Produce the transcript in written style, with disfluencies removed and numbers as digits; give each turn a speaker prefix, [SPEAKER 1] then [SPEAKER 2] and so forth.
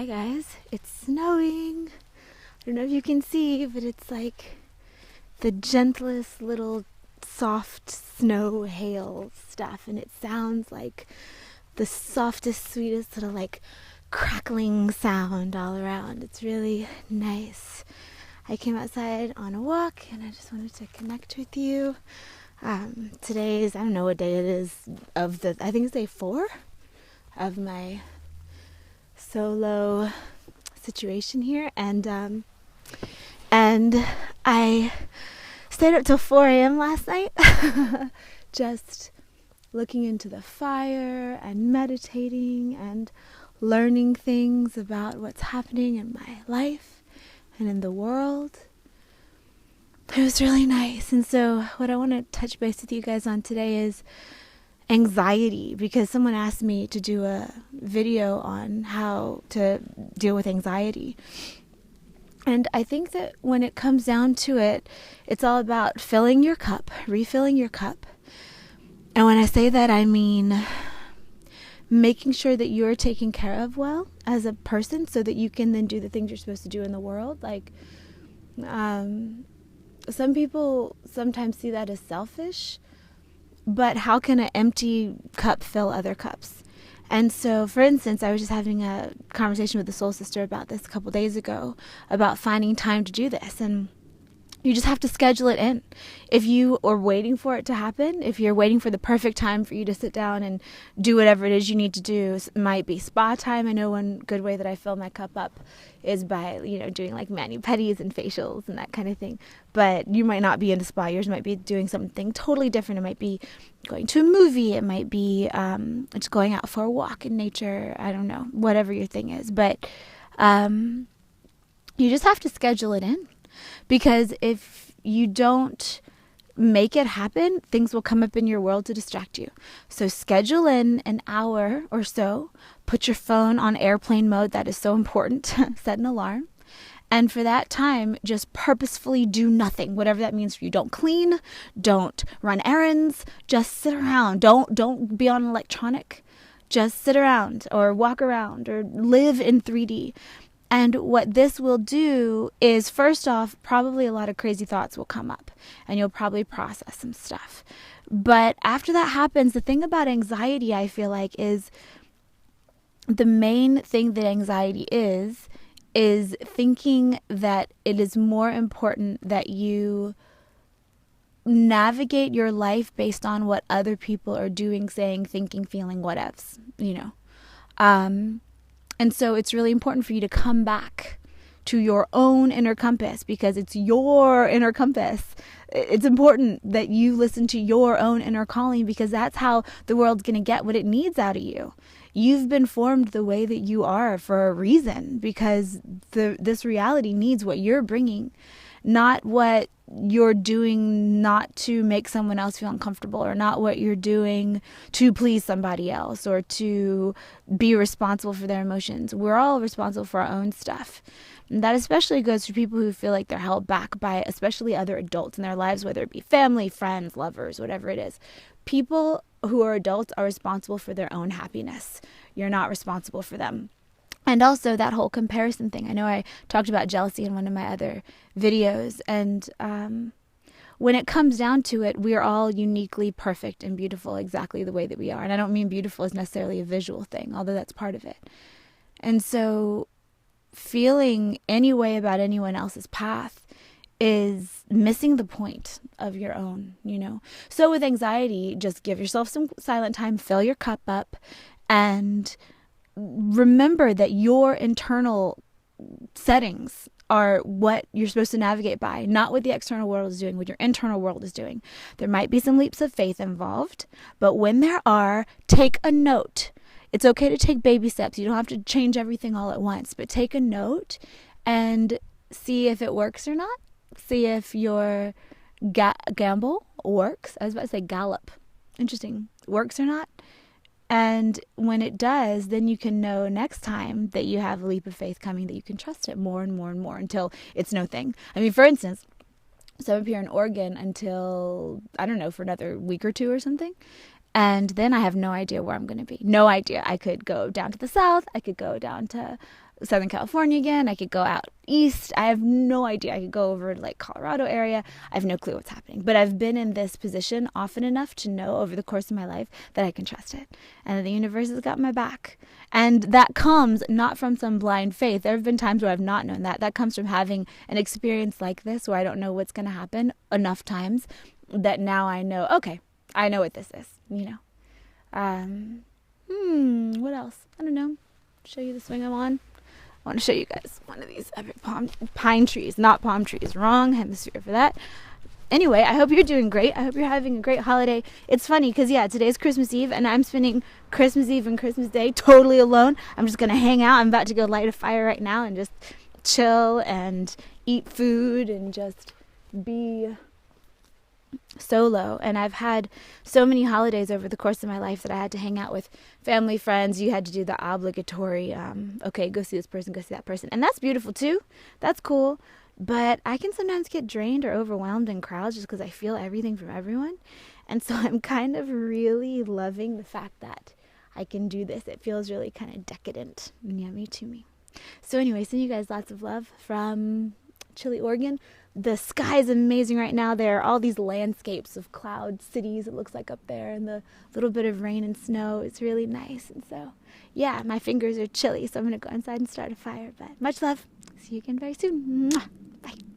[SPEAKER 1] Hi guys, it's snowing. I don't know if you can see, but it's like the gentlest little soft snow hail stuff, and it sounds like the softest, sweetest little like crackling sound all around. It's really nice. I came outside on a walk and I just wanted to connect with you. Today's, I don't know what day it is I think it's day 4 of my solo situation here, and I stayed up till 4 a.m. last night just looking into the fire and meditating and learning things about what's happening in my life and in the world. It was really nice. And so what I want to touch base with you guys on today is anxiety, because someone asked me to do a video on how to deal with anxiety. And I think that when it comes down to it, it's all about filling your cup, refilling your cup. And when I say that, I mean making sure that you're taken care of well as a person so that you can then do the things you're supposed to do in the world. Like, some people sometimes see that as selfish, but how can an empty cup fill other cups? And so, for instance, I was just having a conversation with a soul sister about this a couple days ago, about finding time to do this. And you just have to schedule it in. If you are waiting for it to happen, if you're waiting for the perfect time for you to sit down and do whatever it is you need to do, it might be spa time. I know one good way that I fill my cup up is by, doing like mani-pedis and facials and that kind of thing. But you might not be into spa. Yours might be doing something totally different. It might be going to a movie. It might be just going out for a walk in nature. I don't know, whatever your thing is. But you just have to schedule it in. Because if you don't make it happen, things will come up in your world to distract you. So schedule in an hour or so. Put your phone on airplane mode. That is so important. Set an alarm. And for that time, just purposefully do nothing, whatever that means for you. Don't clean. Don't run errands. Just sit around. Don't be on electronic. Just sit around or walk around or live in 3D. And what this will do is, first off, probably a lot of crazy thoughts will come up and you'll probably process some stuff. But after that happens, the thing about anxiety, I feel like, is the main thing that anxiety is thinking that it is more important that you navigate your life based on what other people are doing, saying, thinking, feeling, whatevs, And so it's really important for you to come back to your own inner compass, because it's your inner compass. It's important that you listen to your own inner calling, because that's how the world's going to get what it needs out of you. You've been formed the way that you are for a reason, because this reality needs what you're bringing, not what you're doing not to make someone else feel uncomfortable, or not what you're doing to please somebody else or to be responsible for their emotions. We're all responsible for our own stuff. And that especially goes for people who feel like they're held back by especially other adults in their lives, whether it be family, friends, lovers, whatever it is. People who are adults are responsible for their own happiness. You're not responsible for them. And also that whole comparison thing. I know I talked about jealousy in one of my other videos. And when it comes down to it, we are all uniquely perfect and beautiful exactly the way that we are. And I don't mean beautiful as necessarily a visual thing, although that's part of it. And so feeling any way about anyone else's path is missing the point of your own, So with anxiety, just give yourself some silent time, fill your cup up, and remember that your internal settings are what you're supposed to navigate by, not what the external world is doing, what your internal world is doing. There might be some leaps of faith involved, but when there are, take a note. It's okay to take baby steps. You don't have to change everything all at once, but take a note and see if it works or not. See if your gamble works. I was about to say gallop. Interesting. Works or not. And when it does, then you can know next time that you have a leap of faith coming, that you can trust it more and more and more until it's no thing. I mean, for instance, so I'm up here in Oregon until, I don't know, for another week or 2 or something. And then I have no idea where I'm going to be. No idea. I could go down to the south. I could go down to Southern California again. I could go out east. I have no idea. I could go over to like Colorado area. I have no clue what's happening. But I've been in this position often enough to know over the course of my life that I can trust it. And the universe has got my back. And that comes not from some blind faith. There have been times where I've not known that. That comes from having an experience like this where I don't know what's going to happen enough times that now I know, okay, I know what this is, What else? I don't know. Show you the swing I'm on. I want to show you guys one of these epic pine trees, not palm trees. Wrong hemisphere for that. Anyway, I hope you're doing great. I hope you're having a great holiday. It's funny because, today's Christmas Eve, and I'm spending Christmas Eve and Christmas Day totally alone. I'm just going to hang out. I'm about to go light a fire right now and just chill and eat food and just be solo. And I've had so many holidays over the course of my life that I had to hang out with family, friends. You had to do the obligatory, okay, go see this person, go see that person. And that's beautiful too. That's cool. But I can sometimes get drained or overwhelmed in crowds just because I feel everything from everyone. And so I'm kind of really loving the fact that I can do this. It feels really kind of decadent and yummy to me. So anyway, send you guys lots of love from Chile, Oregon. The sky is amazing right now. There are all these landscapes of cloud cities, it looks like up there, and the little bit of rain and snow. It's really nice. And so, my fingers are chilly, so I'm going to go inside and start a fire. But much love. See you again very soon. Mwah. Bye.